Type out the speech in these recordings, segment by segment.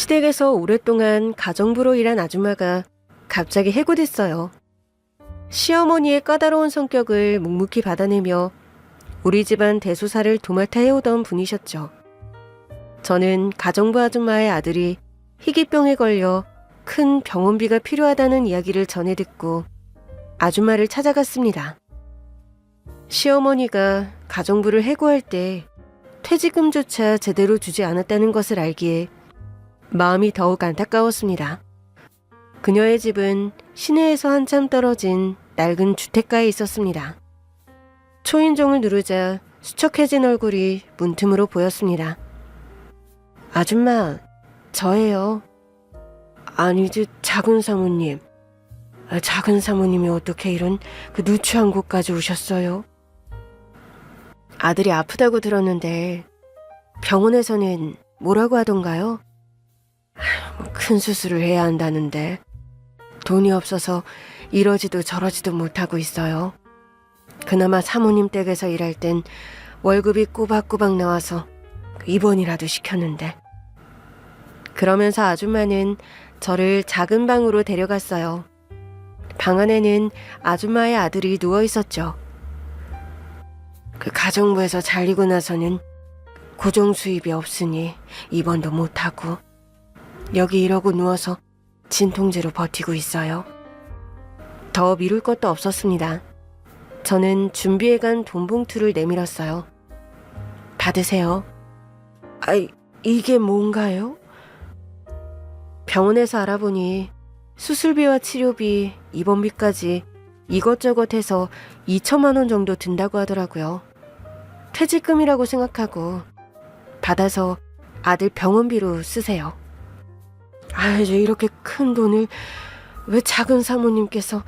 시댁에서 오랫동안 가정부로 일한 아줌마가 갑자기 해고됐어요. 시어머니의 까다로운 성격을 묵묵히 받아내며 우리 집안 대소사를 도맡아 해오던 분이셨죠. 저는 가정부 아줌마의 아들이 희귀병에 걸려 큰 병원비가 필요하다는 이야기를 전해 듣고 아줌마를 찾아갔습니다. 시어머니가 가정부를 해고할 때 퇴직금조차 제대로 주지 않았다는 것을 알기에 마음이 더욱 안타까웠습니다. 그녀의 집은 시내에서 한참 떨어진 낡은 주택가에 있었습니다. 초인종을 누르자 수척해진 얼굴이 문틈으로 보였습니다. 아줌마, 저예요. 아니지, 작은 사모님. 작은 사모님이 어떻게 이런 누추한 곳까지 오셨어요? 아들이 아프다고 들었는데 병원에서는 뭐라고 하던가요? 큰 수술을 해야 한다는데 돈이 없어서 이러지도 저러지도 못하고 있어요. 그나마 사모님 댁에서 일할 땐 월급이 꼬박꼬박 나와서 입원이라도 시켰는데. 그러면서 아줌마는 저를 작은 방으로 데려갔어요. 방 안에는 아줌마의 아들이 누워 있었죠. 가정부에서 잘리고 나서는 고정 수입이 없으니 입원도 못하고 여기 이러고 누워서 진통제로 버티고 있어요. 더 미룰 것도 없었습니다. 저는 준비해간 돈 봉투를 내밀었어요. 받으세요. 이게 뭔가요? 병원에서 알아보니 수술비와 치료비, 입원비까지 이것저것 해서 2천만 원 정도 든다고 하더라고요. 퇴직금이라고 생각하고 받아서 아들 병원비로 쓰세요. 이렇게 큰 돈을 왜 작은 사모님께서.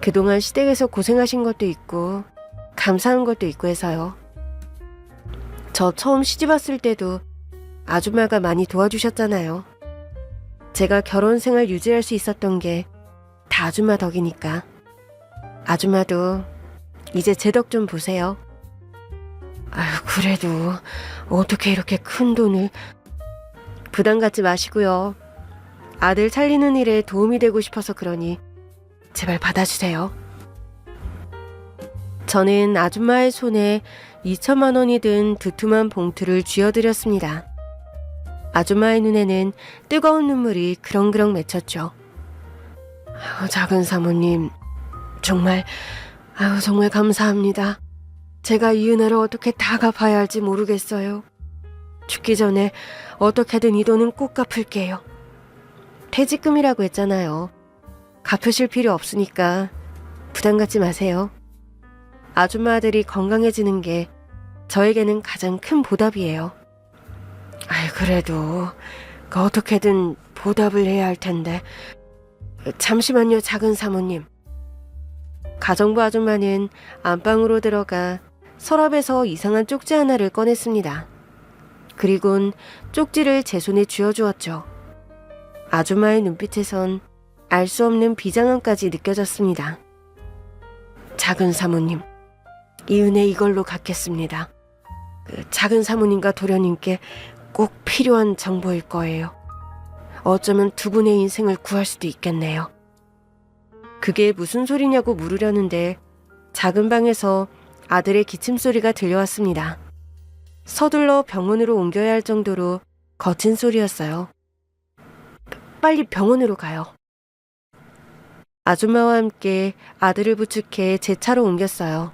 그동안 시댁에서 고생하신 것도 있고 감사한 것도 있고 해서요. 저 처음 시집 왔을 때도 아줌마가 많이 도와주셨잖아요. 제가 결혼 생활 유지할 수 있었던 게 다 아줌마 덕이니까. 아줌마도 이제 제 덕 좀 보세요. 그래도 어떻게 이렇게 큰 돈을. 부담 갖지 마시고요. 아들 살리는 일에 도움이 되고 싶어서 그러니 제발 받아주세요. 저는 아줌마의 손에 2천만 원이 든 두툼한 봉투를 쥐어드렸습니다. 아줌마의 눈에는 뜨거운 눈물이 그렁그렁 맺혔죠. 작은 사모님, 정말 감사합니다. 제가 이 은혜를 어떻게 다 갚아야 할지 모르겠어요. 죽기 전에 어떻게든 이 돈은 꼭 갚을게요. 퇴직금이라고 했잖아요. 갚으실 필요 없으니까 부담 갖지 마세요. 아줌마 아들이 건강해지는 게 저에게는 가장 큰 보답이에요. 그래도 어떻게든 보답을 해야 할 텐데. 잠시만요, 작은 사모님. 가정부 아줌마는 안방으로 들어가 서랍에서 이상한 쪽지 하나를 꺼냈습니다. 그리곤 쪽지를 제 손에 쥐어주었죠. 아줌마의 눈빛에선 알 수 없는 비장함까지 느껴졌습니다. 작은 사모님, 이 은혜 이걸로 갚겠습니다. 작은 사모님과 도련님께 꼭 필요한 정보일 거예요. 어쩌면 두 분의 인생을 구할 수도 있겠네요. 그게 무슨 소리냐고 물으려는데 작은 방에서 아들의 기침소리가 들려왔습니다. 서둘러 병원으로 옮겨야 할 정도로 거친 소리였어요. 빨리 병원으로 가요. 아줌마와 함께 아들을 부축해 제 차로 옮겼어요.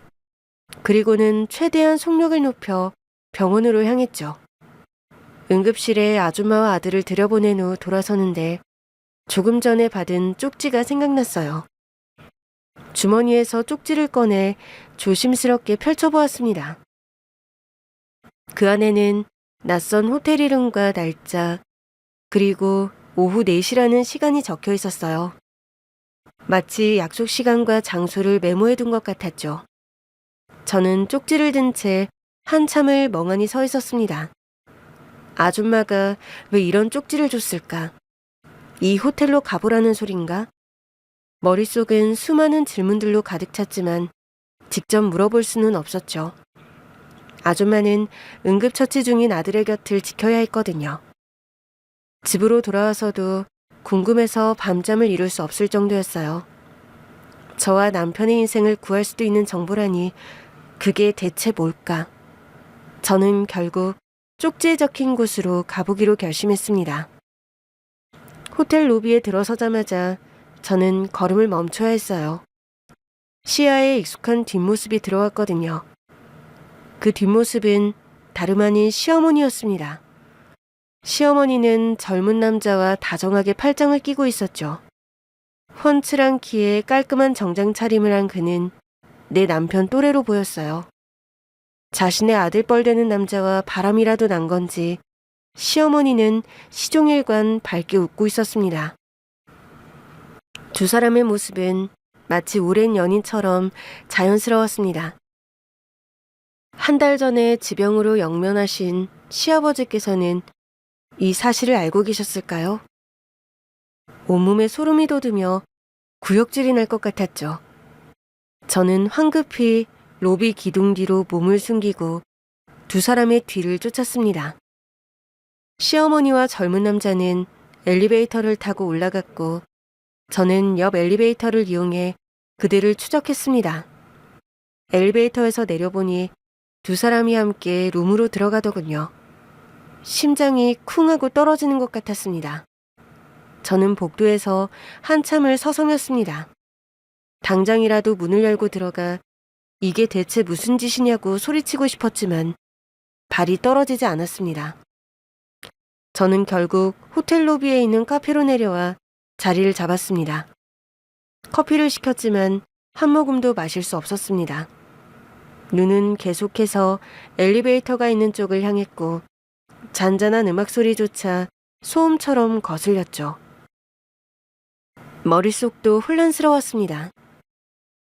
그리고는 최대한 속력을 높여 병원으로 향했죠. 응급실에 아줌마와 아들을 들여보낸 후 돌아서는데 조금 전에 받은 쪽지가 생각났어요. 주머니에서 쪽지를 꺼내 조심스럽게 펼쳐보았습니다. 그 안에는 낯선 호텔 이름과 날짜, 그리고 오후 4시라는 시간이 적혀 있었어요. 마치 약속 시간과 장소를 메모해둔 것 같았죠. 저는 쪽지를 든 채 한참을 멍하니 서 있었습니다. 아줌마가 왜 이런 쪽지를 줬을까? 이 호텔로 가보라는 소린가? 머릿속은 수많은 질문들로 가득 찼지만 직접 물어볼 수는 없었죠. 아줌마는 응급처치 중인 아들의 곁을 지켜야 했거든요. 집으로 돌아와서도 궁금해서 밤잠을 이룰 수 없을 정도였어요. 저와 남편의 인생을 구할 수도 있는 정보라니 그게 대체 뭘까? 저는 결국 쪽지에 적힌 곳으로 가보기로 결심했습니다. 호텔 로비에 들어서자마자 저는 걸음을 멈춰야 했어요. 시야에 익숙한 뒷모습이 들어왔거든요. 그 뒷모습은 다름 아닌 시어머니였습니다. 시어머니는 젊은 남자와 다정하게 팔짱을 끼고 있었죠. 훤칠한 키에 깔끔한 정장 차림을 한 그는 내 남편 또래로 보였어요. 자신의 아들뻘 되는 남자와 바람이라도 난 건지 시어머니는 시종일관 밝게 웃고 있었습니다. 두 사람의 모습은 마치 오랜 연인처럼 자연스러웠습니다. 한 달 전에 지병으로 영면하신 시아버지께서는 이 사실을 알고 계셨을까요? 온몸에 소름이 돋으며 구역질이 날 것 같았죠. 저는 황급히 로비 기둥 뒤로 몸을 숨기고 두 사람의 뒤를 쫓았습니다. 시어머니와 젊은 남자는 엘리베이터를 타고 올라갔고 저는 옆 엘리베이터를 이용해 그들을 추적했습니다. 엘리베이터에서 내려보니 두 사람이 함께 룸으로 들어가더군요. 심장이 쿵 하고 떨어지는 것 같았습니다. 저는 복도에서 한참을 서성였습니다. 당장이라도 문을 열고 들어가 이게 대체 무슨 짓이냐고 소리치고 싶었지만 발이 떨어지지 않았습니다. 저는 결국 호텔 로비에 있는 카페로 내려와 자리를 잡았습니다. 커피를 시켰지만 한 모금도 마실 수 없었습니다. 눈은 계속해서 엘리베이터가 있는 쪽을 향했고 잔잔한 음악 소리조차 소음처럼 거슬렸죠. 머릿속도 혼란스러웠습니다.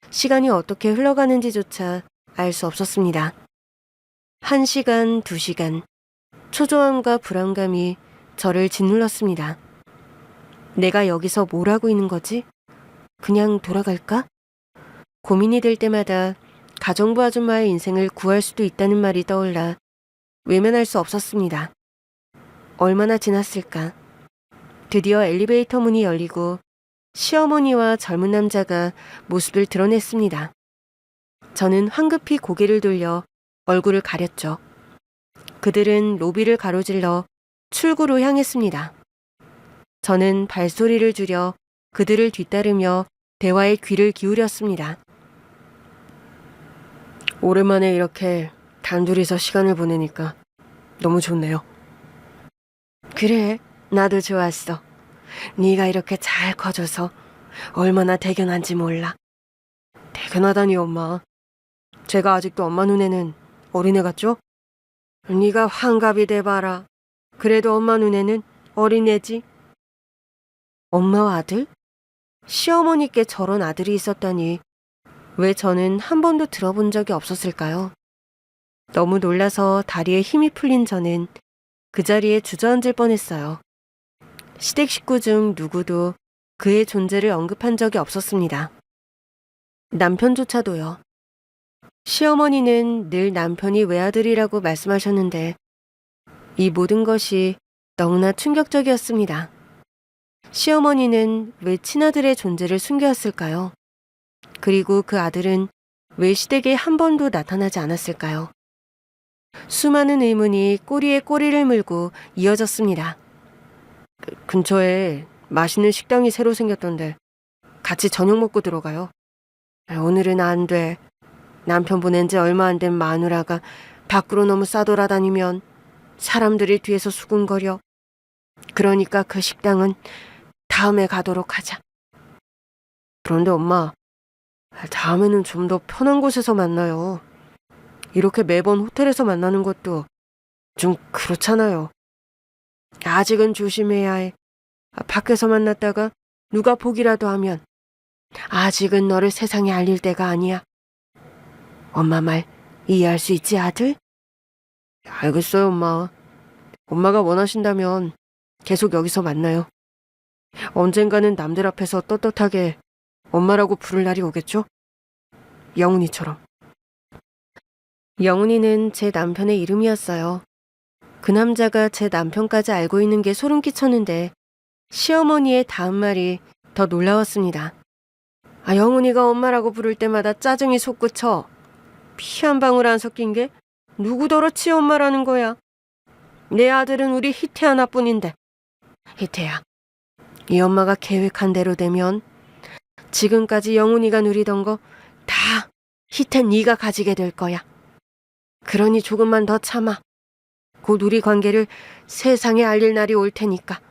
시간이 어떻게 흘러가는지조차 알 수 없었습니다. 1시간, 2시간, 초조함과 불안감이 저를 짓눌렀습니다. 내가 여기서 뭘 하고 있는 거지? 그냥 돌아갈까? 고민이 될 때마다 가정부 아줌마의 인생을 구할 수도 있다는 말이 떠올라 외면할 수 없었습니다. 얼마나 지났을까? 드디어 엘리베이터 문이 열리고 시어머니와 젊은 남자가 모습을 드러냈습니다. 저는 황급히 고개를 돌려 얼굴을 가렸죠. 그들은 로비를 가로질러 출구로 향했습니다. 저는 발소리를 줄여 그들을 뒤따르며 대화에 귀를 기울였습니다. 오랜만에 이렇게 단둘이서 시간을 보내니까 너무 좋네요. 그래, 나도 좋았어. 네가 이렇게 잘 커져서 얼마나 대견한지 몰라. 대견하다니 엄마. 제가 아직도 엄마 눈에는 어린애 같죠? 네가 환갑이 돼봐라. 그래도 엄마 눈에는 어린애지. 엄마와 아들? 시어머니께 저런 아들이 있었다니 왜 저는 한 번도 들어본 적이 없었을까요? 너무 놀라서 다리에 힘이 풀린 저는 그 자리에 주저앉을 뻔했어요. 시댁 식구 중 누구도 그의 존재를 언급한 적이 없었습니다. 남편조차도요. 시어머니는 늘 남편이 외아들이라고 말씀하셨는데 이 모든 것이 너무나 충격적이었습니다. 시어머니는 왜 친아들의 존재를 숨겨왔을까요? 그리고 그 아들은 왜 시댁에 한 번도 나타나지 않았을까요? 수많은 의문이 꼬리에 꼬리를 물고 이어졌습니다. 근처에 맛있는 식당이 새로 생겼던데 같이 저녁 먹고 들어가요. 오늘은 안 돼. 남편 보낸 지 얼마 안 된 마누라가 밖으로 너무 싸돌아다니면 사람들이 뒤에서 수군거려. 그러니까 그 식당은 다음에 가도록 하자. 그런데 엄마, 다음에는 좀 더 편한 곳에서 만나요. 이렇게 매번 호텔에서 만나는 것도 좀 그렇잖아요. 아직은 조심해야 해. 밖에서 만났다가 누가 보기라도 하면 아직은 너를 세상에 알릴 때가 아니야. 엄마 말 이해할 수 있지, 아들? 알겠어요, 엄마. 엄마가 원하신다면 계속 여기서 만나요. 언젠가는 남들 앞에서 떳떳하게 엄마라고 부를 날이 오겠죠? 영훈이처럼. 영훈이는 제 남편의 이름이었어요. 그 남자가 제 남편까지 알고 있는 게 소름 끼쳤는데 시어머니의 다음 말이 더 놀라웠습니다. 영훈이가 엄마라고 부를 때마다 짜증이 솟구쳐. 피 한 방울 안 섞인 게 누구더러 치 엄마라는 거야. 내 아들은 우리 희태 하나뿐인데. 희태야, 이 엄마가 계획한 대로 되면 지금까지 영훈이가 누리던 거 다 희태 네가 가지게 될 거야. 그러니 조금만 더 참아. 곧 우리 관계를 세상에 알릴 날이 올 테니까.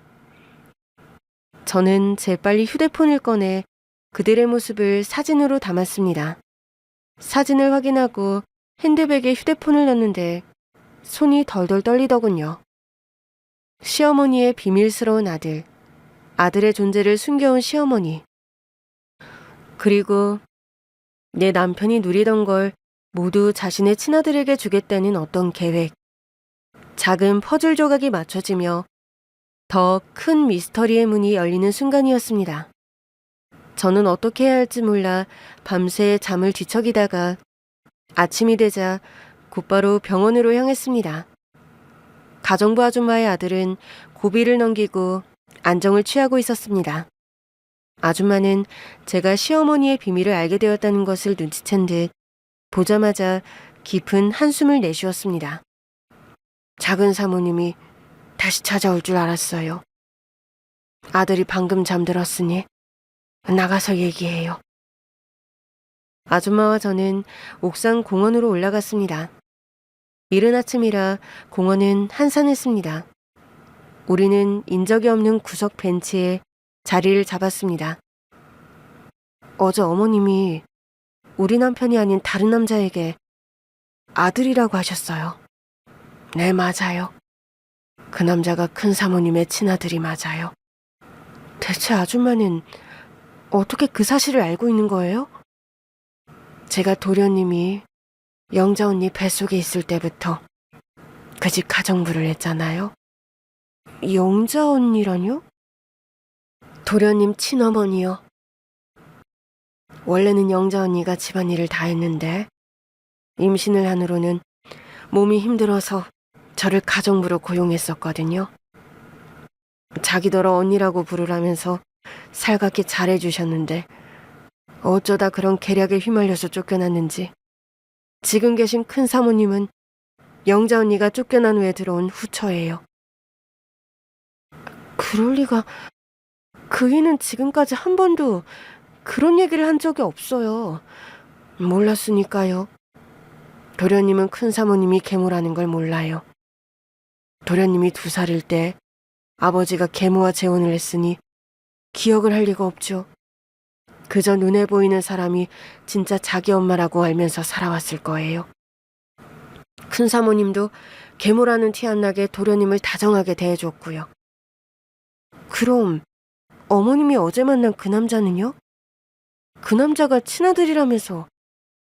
저는 재빨리 휴대폰을 꺼내 그들의 모습을 사진으로 담았습니다. 사진을 확인하고 핸드백에 휴대폰을 넣는데 손이 덜덜 떨리더군요. 시어머니의 비밀스러운 아들, 아들의 존재를 숨겨온 시어머니. 그리고 내 남편이 누리던 걸 모두 자신의 친아들에게 주겠다는 어떤 계획. 작은 퍼즐 조각이 맞춰지며 더 큰 미스터리의 문이 열리는 순간이었습니다. 저는 어떻게 해야 할지 몰라 밤새 잠을 뒤척이다가 아침이 되자 곧바로 병원으로 향했습니다. 가정부 아줌마의 아들은 고비를 넘기고 안정을 취하고 있었습니다. 아줌마는 제가 시어머니의 비밀을 알게 되었다는 것을 눈치챈 듯 보자마자 깊은 한숨을 내쉬었습니다. 작은 사모님이 다시 찾아올 줄 알았어요. 아들이 방금 잠들었으니 나가서 얘기해요. 아줌마와 저는 옥상 공원으로 올라갔습니다. 이른 아침이라 공원은 한산했습니다. 우리는 인적이 없는 구석 벤치에 자리를 잡았습니다. 어제 어머님이 우리 남편이 아닌 다른 남자에게 아들이라고 하셨어요. 네, 맞아요. 그 남자가 큰 사모님의 친아들이 맞아요. 대체 아줌마는 어떻게 그 사실을 알고 있는 거예요? 제가 도련님이 영자 언니 뱃속에 있을 때부터 그 집 가정부를 했잖아요. 영자 언니라뇨? 도련님 친어머니요. 원래는 영자 언니가 집안일을 다 했는데 임신을 한 후로는 몸이 힘들어서 저를 가정부로 고용했었거든요. 자기더러 언니라고 부르라면서 살갑게 잘해주셨는데 어쩌다 그런 계략에 휘말려서 쫓겨났는지 지금 계신 큰 사모님은 영자 언니가 쫓겨난 후에 들어온 후처예요. 그럴 리가. 그이는 지금까지 한 번도 그런 얘기를 한 적이 없어요. 몰랐으니까요. 도련님은 큰 사모님이 계모라는 걸 몰라요. 도련님이 2살일 때 아버지가 계모와 재혼을 했으니 기억을 할 리가 없죠. 그저 눈에 보이는 사람이 진짜 자기 엄마라고 알면서 살아왔을 거예요. 큰 사모님도 계모라는 티 안 나게 도련님을 다정하게 대해줬고요. 그럼 어머님이 어제 만난 그 남자는요? 그 남자가 친아들이라면서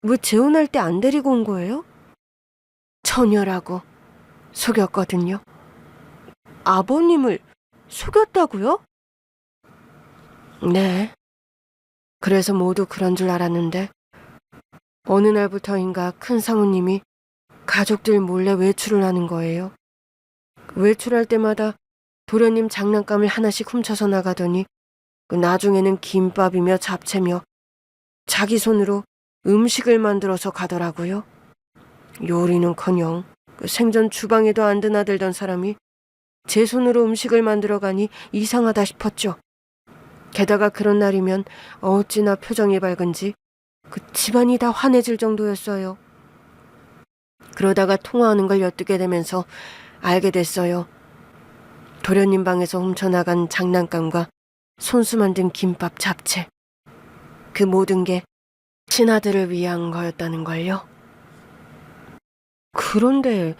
왜 재혼할 때 안 데리고 온 거예요? 처녀라고 속였거든요. 아버님을 속였다고요? 네. 그래서 모두 그런 줄 알았는데 어느 날부터인가 큰 사모님이 가족들 몰래 외출을 하는 거예요. 외출할 때마다 도련님 장난감을 하나씩 훔쳐서 나가더니 나중에는 김밥이며 잡채며 자기 손으로 음식을 만들어서 가더라고요. 요리는커녕 생전 주방에도 안 드나들던 사람이 제 손으로 음식을 만들어 가니 이상하다 싶었죠. 게다가 그런 날이면 어찌나 표정이 밝은지 집안이 다 환해질 정도였어요. 그러다가 통화하는 걸 엿듣게 되면서 알게 됐어요. 도련님 방에서 훔쳐나간 장난감과 손수 만든 김밥, 잡채, 그 모든 게 친아들을 위한 거였다는 걸요. 그런데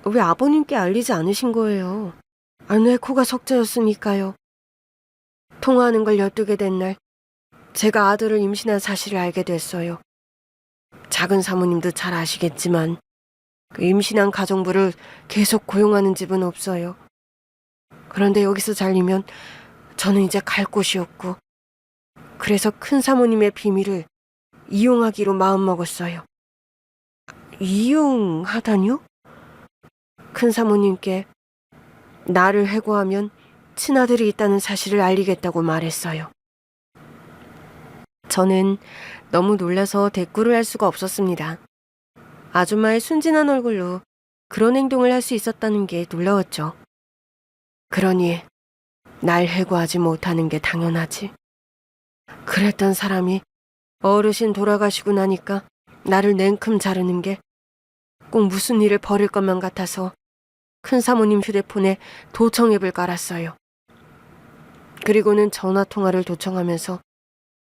왜 아버님께 알리지 않으신 거예요? 왜 코가 석자였으니까요. 통화하는 걸 엿두게 된 날 제가 아들을 임신한 사실을 알게 됐어요. 작은 사모님도 잘 아시겠지만 임신한 가정부를 계속 고용하는 집은 없어요. 그런데 여기서 잘리면 저는 이제 갈 곳이 없고 그래서 큰 사모님의 비밀을 이용하기로 마음먹었어요. 이용하다뇨? 큰 큰 사모님께 나를 해고하면 친아들이 있다는 사실을 알리겠다고 말했어요. 저는 너무 놀라서 대꾸를 할 수가 없었습니다. 아줌마의 순진한 얼굴로 그런 행동을 할 수 있었다는 게 놀라웠죠. 그러니 날 해고하지 못하는 게 당연하지. 그랬던 사람이 어르신 돌아가시고 나니까 나를 냉큼 자르는 게 꼭 무슨 일을 벌일 것만 같아서 큰 사모님 휴대폰에 도청 앱을 깔았어요. 그리고는 전화 통화를 도청하면서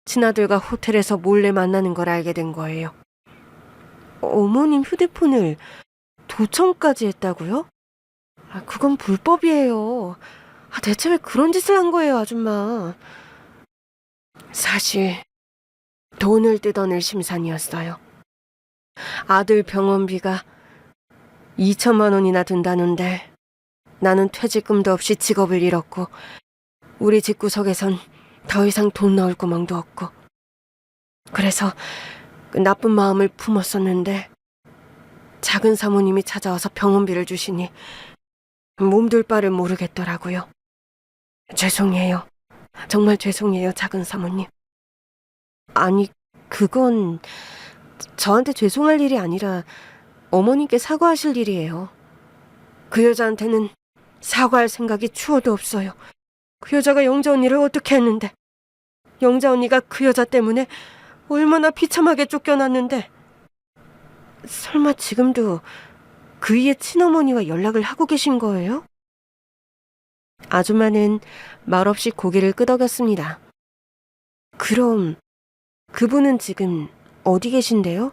친아들과 호텔에서 몰래 만나는 걸 알게 된 거예요. 어머님 휴대폰을 도청까지 했다고요? 그건 불법이에요. 대체 왜 그런 짓을 한 거예요, 아줌마? 사실 돈을 뜯어낼 심산이었어요. 아들 병원비가 2천만 원이나 든다는데 나는 퇴직금도 없이 직업을 잃었고 우리 집구석에선 더 이상 돈 넣을 구멍도 없고 그래서 그 나쁜 마음을 품었었는데 작은 사모님이 찾아와서 병원비를 주시니 몸둘 바를 모르겠더라고요. 죄송해요. 정말 죄송해요, 작은 사모님. 아니, 그건 저한테 죄송할 일이 아니라 어머님께 사과하실 일이에요. 그 여자한테는 사과할 생각이 추워도 없어요. 그 여자가 영자 언니를 어떻게 했는데 영자 언니가 그 여자 때문에 얼마나 비참하게 쫓겨났는데 설마 지금도 그이의 친어머니와 연락을 하고 계신 거예요? 아줌마는 말없이 고개를 끄덕였습니다. 그럼 그분은 지금 어디 계신데요?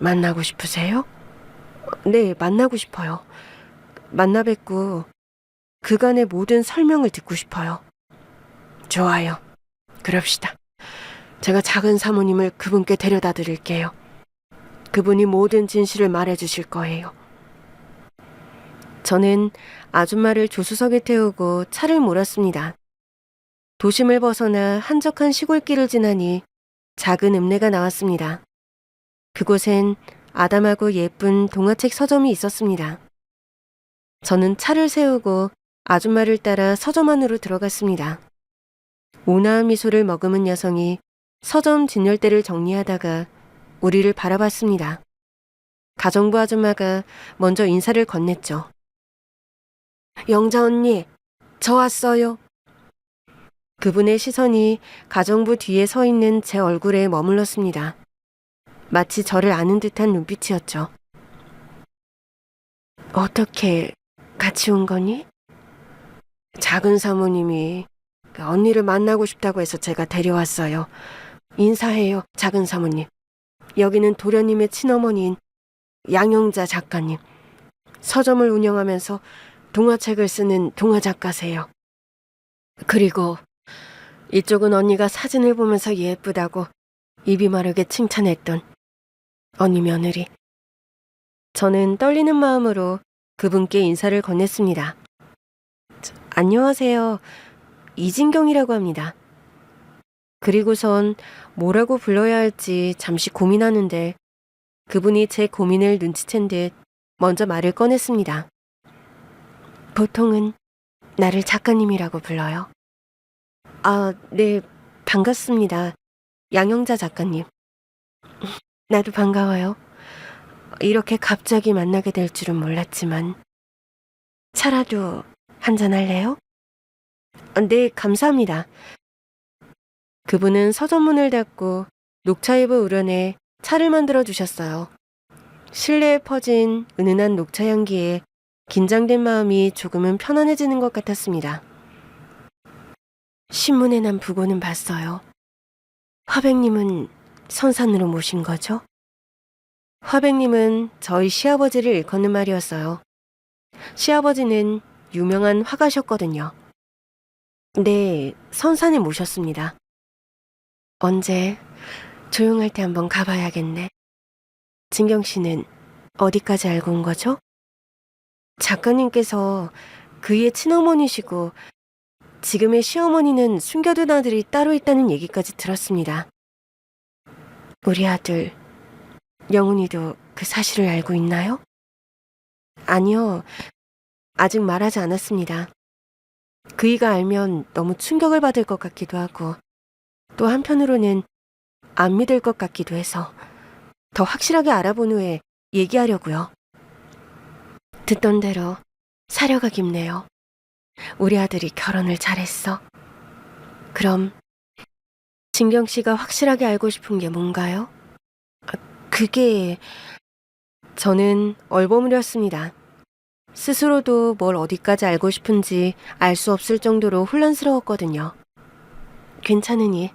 만나고 싶으세요? 네, 만나고 싶어요. 만나 뵙고 그간의 모든 설명을 듣고 싶어요. 좋아요. 그럽시다. 제가 작은 사모님을 그분께 데려다 드릴게요. 그분이 모든 진실을 말해주실 거예요. 저는 아줌마를 조수석에 태우고 차를 몰았습니다. 도심을 벗어나 한적한 시골길을 지나니 작은 읍내가 나왔습니다. 그곳엔 아담하고 예쁜 동화책 서점이 있었습니다. 저는 차를 세우고 아줌마를 따라 서점 안으로 들어갔습니다. 온화한 미소를 머금은 여성이 서점 진열대를 정리하다가 우리를 바라봤습니다. 가정부 아줌마가 먼저 인사를 건넸죠. 영자 언니, 저 왔어요. 그분의 시선이 가정부 뒤에 서 있는 제 얼굴에 머물렀습니다. 마치 저를 아는 듯한 눈빛이었죠. 어떻게 같이 온 거니? 작은 사모님이 언니를 만나고 싶다고 해서 제가 데려왔어요. 인사해요, 작은 사모님. 여기는 도련님의 친어머니인 양영자 작가님. 서점을 운영하면서 동화책을 쓰는 동화작가세요. 그리고 이쪽은 언니가 사진을 보면서 예쁘다고 입이 마르게 칭찬했던 언니 며느리. 저는 떨리는 마음으로 그분께 인사를 건넸습니다. 안녕하세요. 이진경이라고 합니다. 그리고선 뭐라고 불러야 할지 잠시 고민하는데 그분이 제 고민을 눈치챈 듯 먼저 말을 꺼냈습니다. 보통은 나를 작가님이라고 불러요. 네, 반갑습니다. 양영자 작가님. 나도 반가워요. 이렇게 갑자기 만나게 될 줄은 몰랐지만 차라도 한잔 할래요? 네, 감사합니다. 그분은 서점 문을 닫고 녹차잎을 우려내 차를 만들어 주셨어요. 실내에 퍼진 은은한 녹차 향기에 긴장된 마음이 조금은 편안해지는 것 같았습니다. 신문에 난 부고는 봤어요. 화백님은 선산으로 모신 거죠? 화백님은 저희 시아버지를 일컫는 말이었어요. 시아버지는 유명한 화가셨거든요. 네, 선산에 모셨습니다. 언제? 조용할 때 한번 가봐야겠네. 진경 씨는 어디까지 알고 온 거죠? 작가님께서 그의 친어머니시고 지금의 시어머니는 숨겨둔 아들이 따로 있다는 얘기까지 들었습니다. 우리 아들 영훈이도 그 사실을 알고 있나요? 아니요. 아직 말하지 않았습니다. 그이가 알면 너무 충격을 받을 것 같기도 하고 또 한편으로는 안 믿을 것 같기도 해서 더 확실하게 알아본 후에 얘기하려고요. 듣던 대로 사려가 깊네요. 우리 아들이 결혼을 잘했어. 그럼 진경 씨가 확실하게 알고 싶은 게 뭔가요? 그게 저는 얼버무렸습니다. 스스로도 뭘 어디까지 알고 싶은지 알 수 없을 정도로 혼란스러웠거든요. 괜찮으니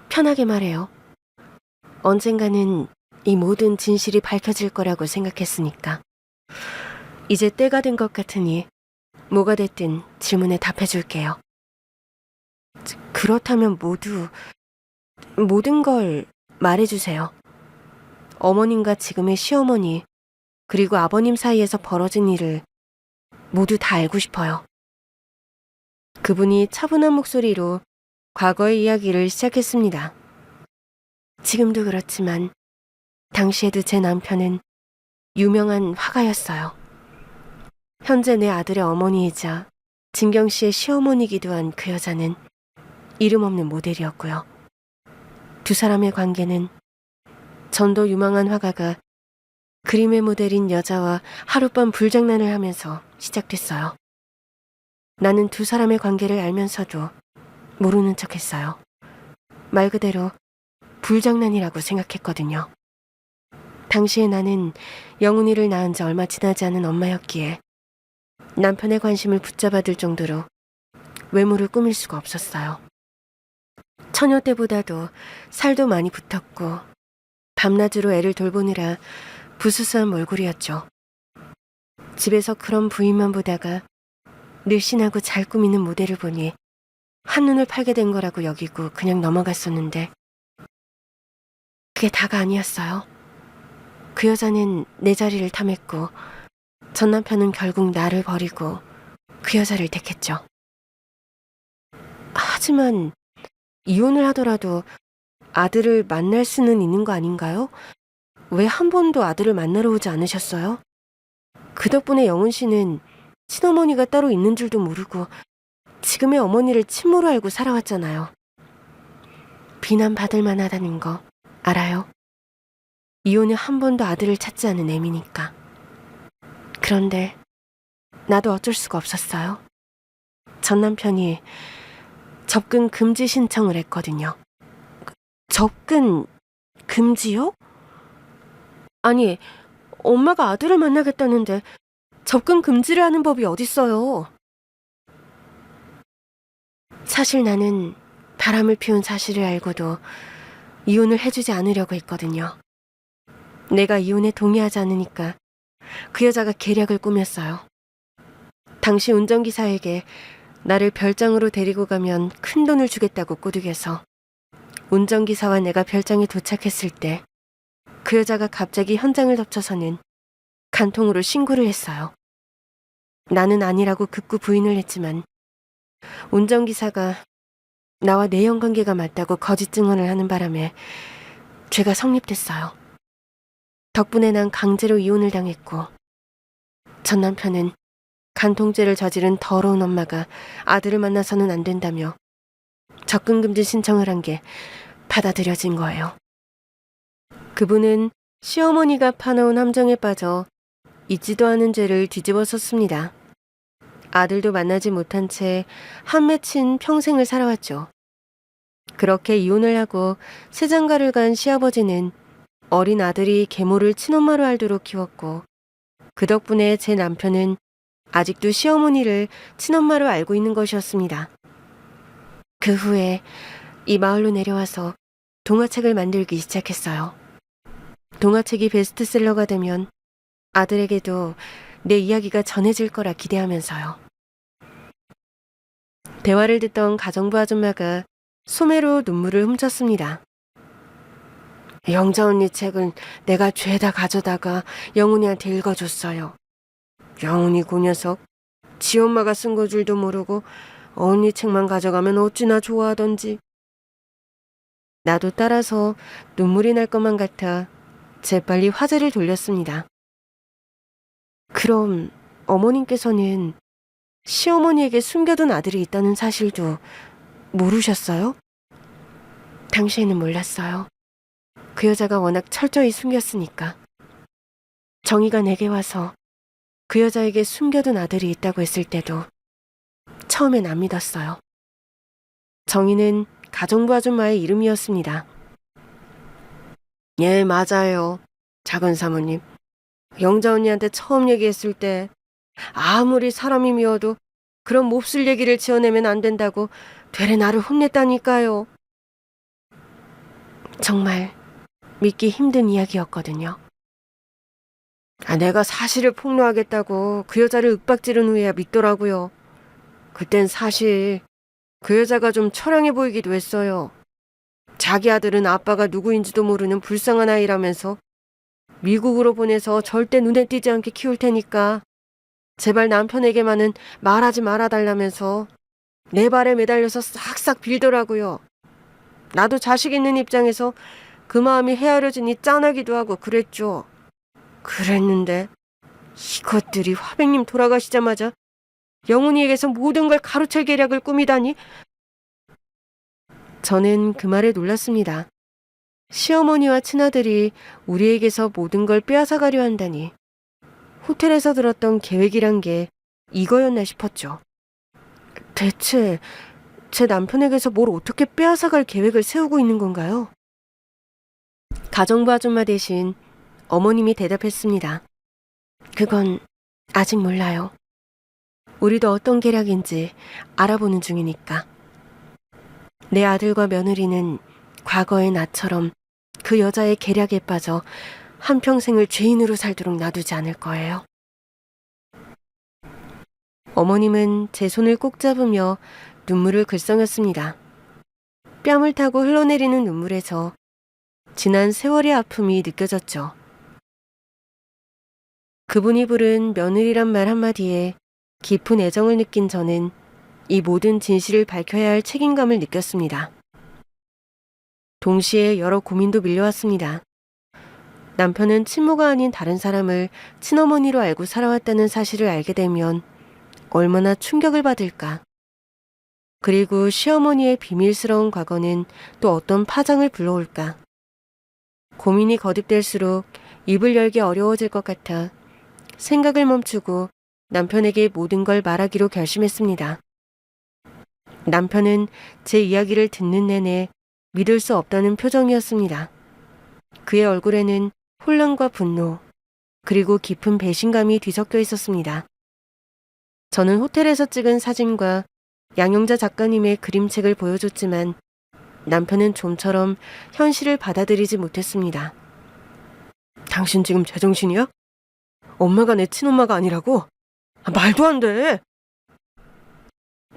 편하게 말해요. 언젠가는 이 모든 진실이 밝혀질 거라고 생각했으니까. 이제 때가 된 것 같으니 뭐가 됐든 질문에 답해줄게요. 그렇다면 모든 걸 말해주세요. 어머님과 지금의 시어머니, 그리고 아버님 사이에서 벌어진 일을 모두 다 알고 싶어요. 그분이 차분한 목소리로 과거의 이야기를 시작했습니다. 지금도 그렇지만 당시에도 제 남편은 유명한 화가였어요. 현재 내 아들의 어머니이자 진경 씨의 시어머니이기도 한 그 여자는 이름 없는 모델이었고요. 두 사람의 관계는 전도 유망한 화가가 그림의 모델인 여자와 하룻밤 불장난을 하면서 시작됐어요. 나는 두 사람의 관계를 알면서도 모르는 척했어요. 말 그대로 불장난이라고 생각했거든요. 당시에 나는 영훈이를 낳은 지 얼마 지나지 않은 엄마였기에 남편의 관심을 붙잡아둘 정도로 외모를 꾸밀 수가 없었어요. 처녀 때보다도 살도 많이 붙었고 밤낮으로 애를 돌보느라 부스스한 몰골이었죠. 집에서 그런 부인만 보다가 늘씬하고 잘 꾸미는 모델을 보니 한눈을 팔게 된 거라고 여기고 그냥 넘어갔었는데 그게 다가 아니었어요. 그 여자는 내 자리를 탐했고 전 남편은 결국 나를 버리고 그 여자를 택했죠. 하지만 이혼을 하더라도 아들을 만날 수는 있는 거 아닌가요? 왜 한 번도 아들을 만나러 오지 않으셨어요? 그 덕분에 영훈 씨는 친어머니가 따로 있는 줄도 모르고 지금의 어머니를 친모로 알고 살아왔잖아요. 비난받을 만하다는 거 알아요? 이혼은 한 번도 아들을 찾지 않은 애미니까. 그런데 나도 어쩔 수가 없었어요. 전 남편이 접근 금지 신청을 했거든요. 접근 금지요? 아니, 엄마가 아들을 만나겠다는데 접근 금지를 하는 법이 어딨어요. 사실 나는 바람을 피운 사실을 알고도 이혼을 해주지 않으려고 했거든요. 내가 이혼에 동의하지 않으니까 그 여자가 계략을 꾸몄어요. 당시 운전기사에게 나를 별장으로 데리고 가면 큰 돈을 주겠다고 꼬드겨서 운전기사와 내가 별장에 도착했을 때 그 여자가 갑자기 현장을 덮쳐서는 간통으로 신고를 했어요. 나는 아니라고 극구 부인을 했지만 운전기사가 나와 내연관계가 맞다고 거짓 증언을 하는 바람에 죄가 성립됐어요. 덕분에 난 강제로 이혼을 당했고 전 남편은 간통죄를 저지른 더러운 엄마가 아들을 만나서는 안 된다며 접근금지 신청을 한 게 받아들여진 거예요. 그분은 시어머니가 파놓은 함정에 빠져 잊지도 않은 죄를 뒤집어 썼습니다. 아들도 만나지 못한 채 한 맺힌 평생을 살아왔죠. 그렇게 이혼을 하고 새장가를 간 시아버지는 어린 아들이 계모를 친엄마로 알도록 키웠고 그 덕분에 제 남편은 아직도 시어머니를 친엄마로 알고 있는 것이었습니다. 그 후에 이 마을로 내려와서 동화책을 만들기 시작했어요. 동화책이 베스트셀러가 되면 아들에게도 내 이야기가 전해질 거라 기대하면서요. 대화를 듣던 가정부 아줌마가 소매로 눈물을 훔쳤습니다. 영자 언니 책은 내가 죄다 가져다가 영훈이한테 읽어줬어요. 영훈이 그 녀석 지 엄마가 쓴 거 줄도 모르고 언니 책만 가져가면 어찌나 좋아하던지. 나도 따라서 눈물이 날 것만 같아 재빨리 화제를 돌렸습니다. 그럼 어머님께서는 시어머니에게 숨겨둔 아들이 있다는 사실도 모르셨어요? 당시에는 몰랐어요. 그 여자가 워낙 철저히 숨겼으니까. 정희가 내게 와서 그 여자에게 숨겨둔 아들이 있다고 했을 때도 처음엔 안 믿었어요. 정희는 가정부 아줌마의 이름이었습니다. 예, 맞아요. 작은 사모님. 영자 언니한테 처음 얘기했을 때 아무리 사람이 미워도 그런 몹쓸 얘기를 지어내면 안 된다고 되레 나를 혼냈다니까요. 정말 믿기 힘든 이야기였거든요. 내가 사실을 폭로하겠다고 그 여자를 윽박지른 후에야 믿더라고요. 그땐 사실 그 여자가 좀 처량해 보이기도 했어요. 자기 아들은 아빠가 누구인지도 모르는 불쌍한 아이라면서 미국으로 보내서 절대 눈에 띄지 않게 키울 테니까 제발 남편에게만은 말하지 말아달라면서 내 발에 매달려서 싹싹 빌더라고요. 나도 자식 있는 입장에서 그 마음이 헤아려지니 짠하기도 하고 그랬죠. 그랬는데 이것들이 화백님 돌아가시자마자 영훈이에게서 모든 걸 가로챌 계략을 꾸미다니. 저는 그 말에 놀랐습니다. 시어머니와 친아들이 우리에게서 모든 걸 빼앗아가려 한다니. 호텔에서 들었던 계획이란 게 이거였나 싶었죠. 대체 제 남편에게서 뭘 어떻게 빼앗아갈 계획을 세우고 있는 건가요? 가정부 아줌마 대신 어머님이 대답했습니다. 그건 아직 몰라요. 우리도 어떤 계략인지 알아보는 중이니까. 내 아들과 며느리는 과거의 나처럼 그 여자의 계략에 빠져 한평생을 죄인으로 살도록 놔두지 않을 거예요. 어머님은 제 손을 꼭 잡으며 눈물을 글썽였습니다. 뺨을 타고 흘러내리는 눈물에서 지난 세월의 아픔이 느껴졌죠. 그분이 부른 며느리란 말 한마디에 깊은 애정을 느낀 저는 이 모든 진실을 밝혀야 할 책임감을 느꼈습니다. 동시에 여러 고민도 밀려왔습니다. 남편은 친모가 아닌 다른 사람을 친어머니로 알고 살아왔다는 사실을 알게 되면 얼마나 충격을 받을까. 그리고 시어머니의 비밀스러운 과거는 또 어떤 파장을 불러올까. 고민이 거듭될수록 입을 열기 어려워질 것 같아 생각을 멈추고 남편에게 모든 걸 말하기로 결심했습니다. 남편은 제 이야기를 듣는 내내 믿을 수 없다는 표정이었습니다. 그의 얼굴에는 혼란과 분노, 그리고 깊은 배신감이 뒤섞여 있었습니다. 저는 호텔에서 찍은 사진과 양영자 작가님의 그림책을 보여줬지만 남편은 좀처럼 현실을 받아들이지 못했습니다. 당신 지금 제정신이야? 엄마가 내 친엄마가 아니라고? 말도 안 돼.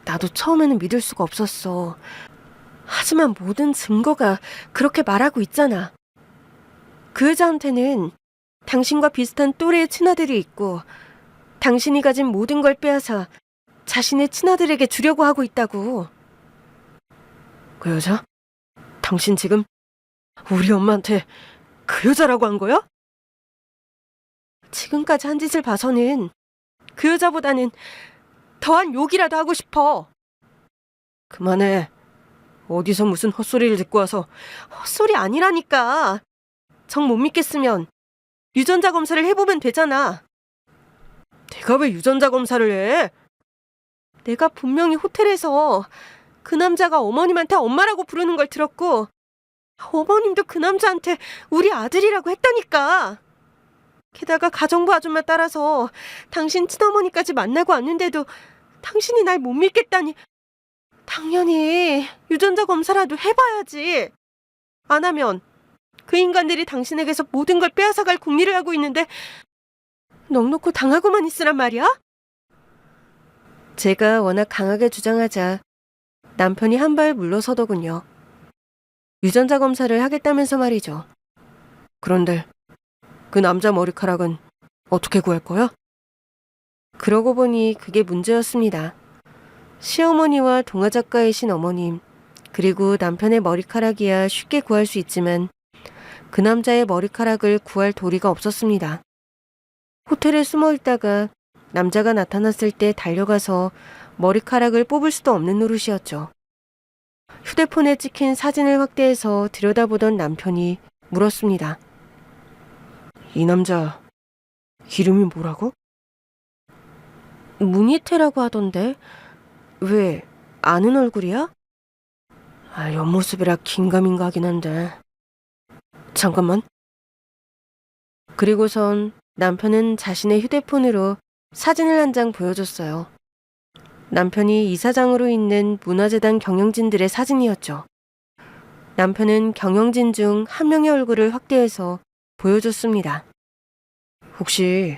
나도 처음에는 믿을 수가 없었어. 하지만 모든 증거가 그렇게 말하고 있잖아. 그 여자한테는 당신과 비슷한 또래의 친아들이 있고 당신이 가진 모든 걸 빼앗아 자신의 친아들에게 주려고 하고 있다고. 그 여자? 당신 지금 우리 엄마한테 그 여자라고 한 거야? 지금까지 한 짓을 봐서는 그 여자보다는 더한 욕이라도 하고 싶어. 그만해. 어디서 무슨 헛소리를 듣고 와서. 헛소리 아니라니까. 정 못 믿겠으면 유전자 검사를 해보면 되잖아. 내가 왜 유전자 검사를 해? 내가 분명히 호텔에서 그 남자가 어머님한테 엄마라고 부르는 걸 들었고 어머님도 그 남자한테 우리 아들이라고 했다니까. 게다가 가정부 아줌마 따라서 당신 친어머니까지 만나고 왔는데도 당신이 날 못 믿겠다니. 당연히 유전자 검사라도 해봐야지. 안 하면 그 인간들이 당신에게서 모든 걸 빼앗아갈 궁리를 하고 있는데 넋놓고 당하고만 있으란 말이야? 제가 워낙 강하게 주장하자 남편이 한 발 물러서더군요. 유전자 검사를 하겠다면서 말이죠. 그런데 그 남자 머리카락은 어떻게 구할 거야? 그러고 보니 그게 문제였습니다. 시어머니와 동화작가이신 어머님, 그리고 남편의 머리카락이야 쉽게 구할 수 있지만 그 남자의 머리카락을 구할 도리가 없었습니다. 호텔에 숨어 있다가 남자가 나타났을 때 달려가서 머리카락을 뽑을 수도 없는 노릇이었죠. 휴대폰에 찍힌 사진을 확대해서 들여다보던 남편이 물었습니다. 이 남자 이름이 뭐라고? 문희태라고 하던데. 왜 아는 얼굴이야? 옆모습이라 긴가민가 하긴 한데. 잠깐만. 그리고선 남편은 자신의 휴대폰으로 사진을 한 장 보여줬어요. 남편이 이사장으로 있는 문화재단 경영진들의 사진이었죠. 남편은 경영진 중 한 명의 얼굴을 확대해서 보여줬습니다. 혹시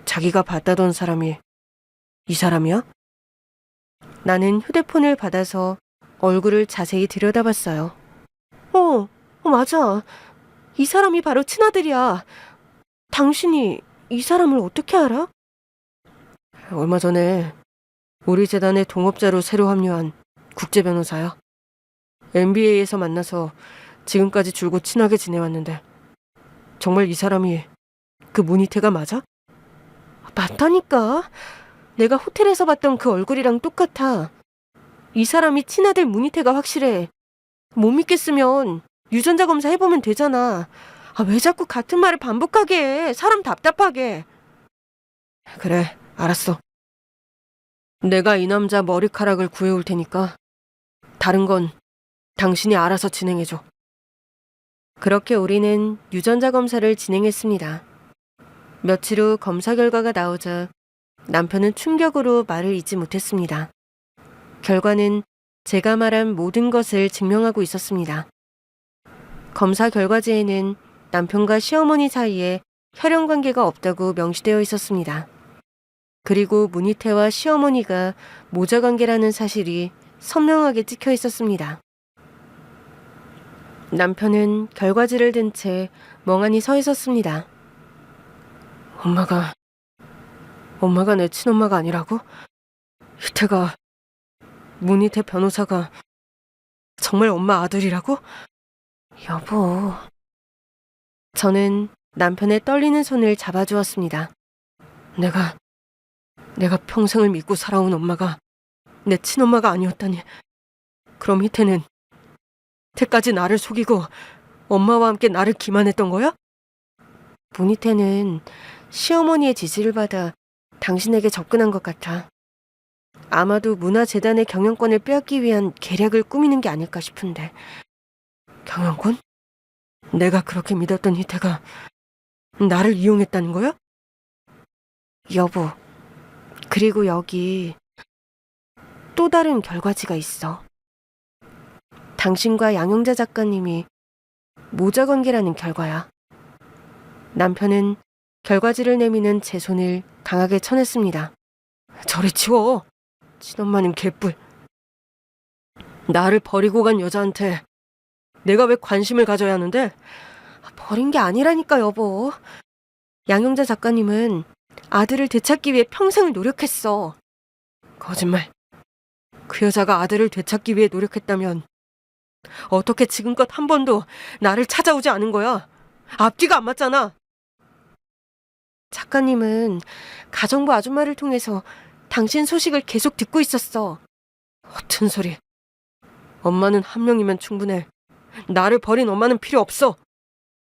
자기가 봤다던 사람이 이 사람이야? 나는 휴대폰을 받아서 얼굴을 자세히 들여다봤어요. 맞아. 이 사람이 바로 친아들이야. 당신이 이 사람을 어떻게 알아? 얼마 전에 우리 재단의 동업자로 새로 합류한 국제 변호사야. MBA에서 만나서 지금까지 줄곧 친하게 지내왔는데 정말 이 사람이 그 문희태가 맞아? 맞다니까. 내가 호텔에서 봤던 그 얼굴이랑 똑같아. 이 사람이 친아들 문희태가 확실해. 못 믿겠으면 유전자 검사 해보면 되잖아. 왜 자꾸 같은 말을 반복하게 해. 사람 답답하게. 그래, 알았어. 내가 이 남자 머리카락을 구해올 테니까 다른 건 당신이 알아서 진행해줘. 그렇게 우리는 유전자 검사를 진행했습니다. 며칠 후 검사 결과가 나오자 남편은 충격으로 말을 잇지 못했습니다. 결과는 제가 말한 모든 것을 증명하고 있었습니다. 검사 결과지에는 남편과 시어머니 사이에 혈연 관계가 없다고 명시되어 있었습니다. 그리고 문희태와 시어머니가 모자 관계라는 사실이 선명하게 찍혀 있었습니다. 남편은 결과지를 든 채 멍하니 서 있었습니다. 엄마가 내 친엄마가 아니라고? 희태가, 문희태 변호사가 정말 엄마 아들이라고? 여보. 저는 남편의 떨리는 손을 잡아주었습니다. 내가 평생을 믿고 살아온 엄마가 내 친엄마가 아니었다니. 그럼 희태는 태까지 나를 속이고 엄마와 함께 나를 기만했던 거야? 문희태는 시어머니의 지시를 받아 당신에게 접근한 것 같아. 아마도 문화재단의 경영권을 빼앗기 위한 계략을 꾸미는 게 아닐까 싶은데. 경영권? 내가 그렇게 믿었던 희태가 나를 이용했다는 거야? 여보, 그리고 여기 또 다른 결과지가 있어. 당신과 양영자 작가님이 모자 관계라는 결과야. 남편은 결과지를 내미는 제 손을 강하게 쳐냈습니다. 저리 치워. 친엄마는 개뿔. 나를 버리고 간 여자한테 내가 왜 관심을 가져야 하는데? 버린 게 아니라니까, 여보. 양영자 작가님은 아들을 되찾기 위해 평생을 노력했어. 거짓말. 그 여자가 아들을 되찾기 위해 노력했다면 어떻게 지금껏 한 번도 나를 찾아오지 않은 거야? 앞뒤가 안 맞잖아. 작가님은 가정부 아줌마를 통해서 당신 소식을 계속 듣고 있었어. 허튼 소리. 엄마는 한 명이면 충분해. 나를 버린 엄마는 필요 없어.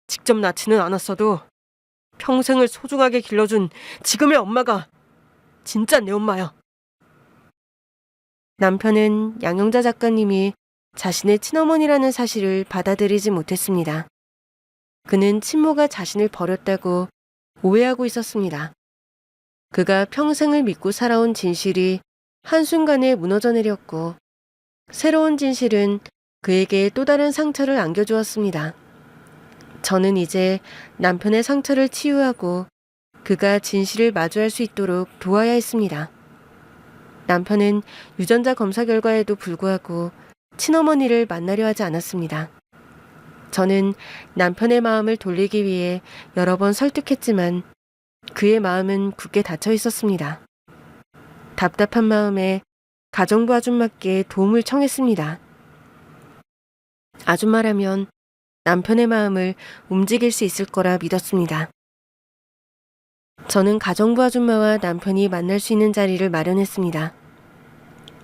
직접 낳지는 않았어도 평생을 소중하게 길러준 지금의 엄마가 진짜 내 엄마야. 남편은 양영자 작가님이 자신의 친어머니라는 사실을 받아들이지 못했습니다. 그는 친모가 자신을 버렸다고 오해하고 있었습니다. 그가 평생을 믿고 살아온 진실이 한순간에 무너져 내렸고 새로운 진실은 그에게 또 다른 상처를 안겨주었습니다. 저는 이제 남편의 상처를 치유하고 그가 진실을 마주할 수 있도록 도와야 했습니다. 남편은 유전자 검사 결과에도 불구하고 친어머니를 만나려 하지 않았습니다. 저는 남편의 마음을 돌리기 위해 여러 번 설득했지만 그의 마음은 굳게 닫혀 있었습니다. 답답한 마음에 가정부 아줌마께 도움을 청했습니다. 아줌마라면 남편의 마음을 움직일 수 있을 거라 믿었습니다. 저는 가정부 아줌마와 남편이 만날 수 있는 자리를 마련했습니다.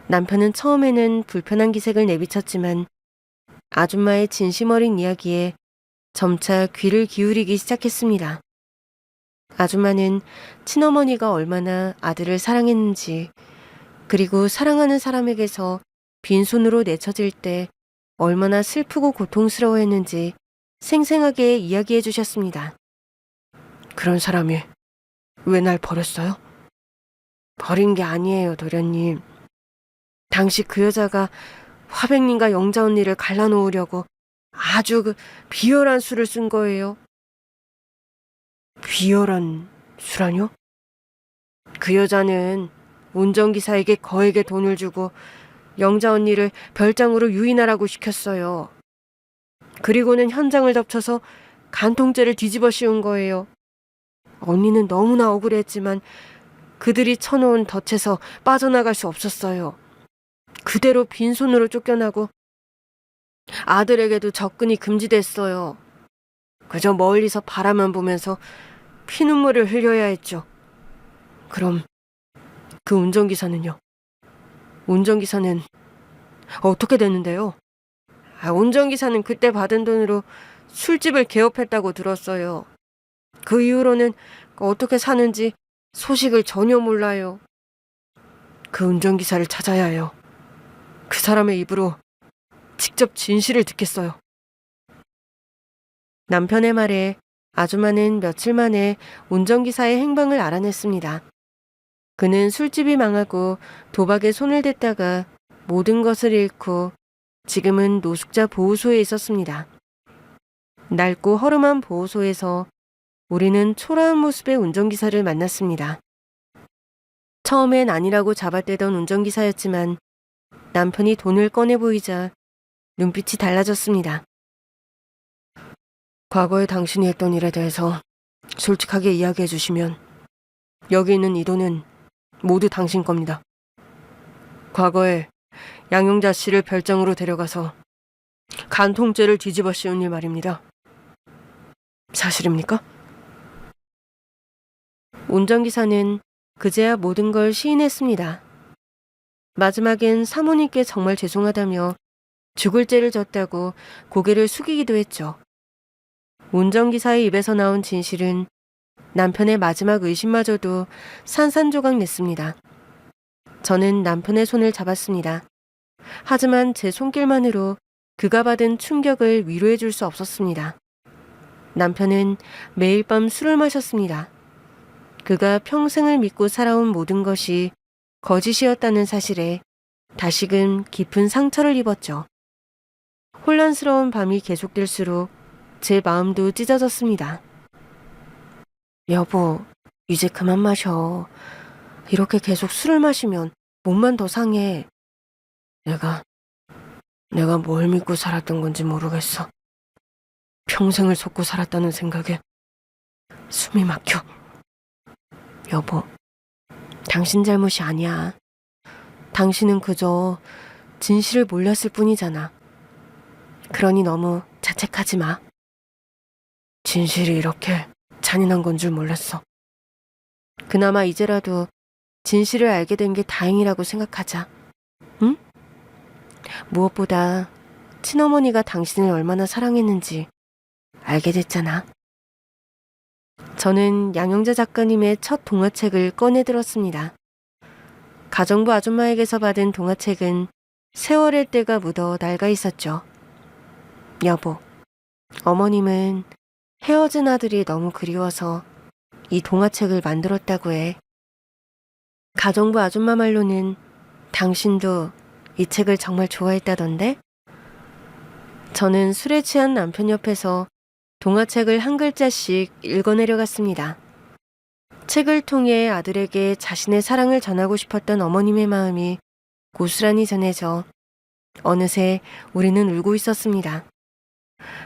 남편은 처음에는 불편한 기색을 내비쳤지만 아줌마의 진심 어린 이야기에 점차 귀를 기울이기 시작했습니다. 아줌마는 친어머니가 얼마나 아들을 사랑했는지, 그리고 사랑하는 사람에게서 빈손으로 내쳐질 때 얼마나 슬프고 고통스러워했는지 생생하게 이야기해 주셨습니다. 그런 사람이 왜 날 버렸어요? 버린 게 아니에요, 도련님. 당시 그 여자가 화백님과 영자 언니를 갈라놓으려고 아주 비열한 수를 쓴 거예요. 비열한 수라뇨? 그 여자는 운전기사에게 거액의 돈을 주고 영자 언니를 별장으로 유인하라고 시켰어요. 그리고는 현장을 덮쳐서 간통죄를 뒤집어 씌운 거예요. 언니는 너무나 억울했지만 그들이 쳐놓은 덫에서 빠져나갈 수 없었어요. 그대로 빈손으로 쫓겨나고 아들에게도 접근이 금지됐어요. 그저 멀리서 바라만 보면서 피눈물을 흘려야 했죠. 그럼 그 운전기사는요? 운전기사는 어떻게 됐는데요? 운전기사는 그때 받은 돈으로 술집을 개업했다고 들었어요. 그 이후로는 어떻게 사는지 소식을 전혀 몰라요. 그 운전기사를 찾아야 해요. 그 사람의 입으로 직접 진실을 듣겠어요. 남편의 말에 아줌마는 며칠 만에 운전기사의 행방을 알아냈습니다. 그는 술집이 망하고 도박에 손을 댔다가 모든 것을 잃고 지금은 노숙자 보호소에 있었습니다. 낡고 허름한 보호소에서 우리는 초라한 모습의 운전기사를 만났습니다. 처음엔 아니라고 잡아떼던 운전기사였지만 남편이 돈을 꺼내 보이자 눈빛이 달라졌습니다. 과거에 당신이 했던 일에 대해서 솔직하게 이야기해 주시면 여기 있는 이 돈은 모두 당신 겁니다. 과거에 양용자 씨를 별장으로 데려가서 간통죄를 뒤집어 씌운 일 말입니다. 사실입니까? 운전기사는 그제야 모든 걸 시인했습니다. 마지막엔 사모님께 정말 죄송하다며 죽을 죄를 졌다고 고개를 숙이기도 했죠. 운전기사의 입에서 나온 진실은 남편의 마지막 의심마저도 산산조각 냈습니다. 저는 남편의 손을 잡았습니다. 하지만 제 손길만으로 그가 받은 충격을 위로해 줄 수 없었습니다. 남편은 매일 밤 술을 마셨습니다. 그가 평생을 믿고 살아온 모든 것이 거짓이었다는 사실에 다시금 깊은 상처를 입었죠. 혼란스러운 밤이 계속될수록 제 마음도 찢어졌습니다. 여보, 이제 그만 마셔. 이렇게 계속 술을 마시면 몸만 더 상해. 내가 뭘 믿고 살았던 건지 모르겠어. 평생을 속고 살았다는 생각에 숨이 막혀. 여보, 당신 잘못이 아니야. 당신은 그저 진실을 몰랐을 뿐이잖아. 그러니 너무 자책하지 마. 진실이 이렇게 잔인한 건 줄 몰랐어. 그나마 이제라도 진실을 알게 된 게 다행이라고 생각하자. 응? 무엇보다 친어머니가 당신을 얼마나 사랑했는지 알게 됐잖아. 저는 양영자 작가님의 첫 동화책을 꺼내들었습니다. 가정부 아줌마에게서 받은 동화책은 세월의 때가 묻어 낡아 있었죠. 여보, 어머님은 헤어진 아들이 너무 그리워서 이 동화책을 만들었다고 해. 가정부 아줌마 말로는 당신도 이 책을 정말 좋아했다던데? 저는 술에 취한 남편 옆에서 동화책을 한 글자씩 읽어내려갔습니다. 책을 통해 아들에게 자신의 사랑을 전하고 싶었던 어머님의 마음이 고스란히 전해져 어느새 우리는 울고 있었습니다.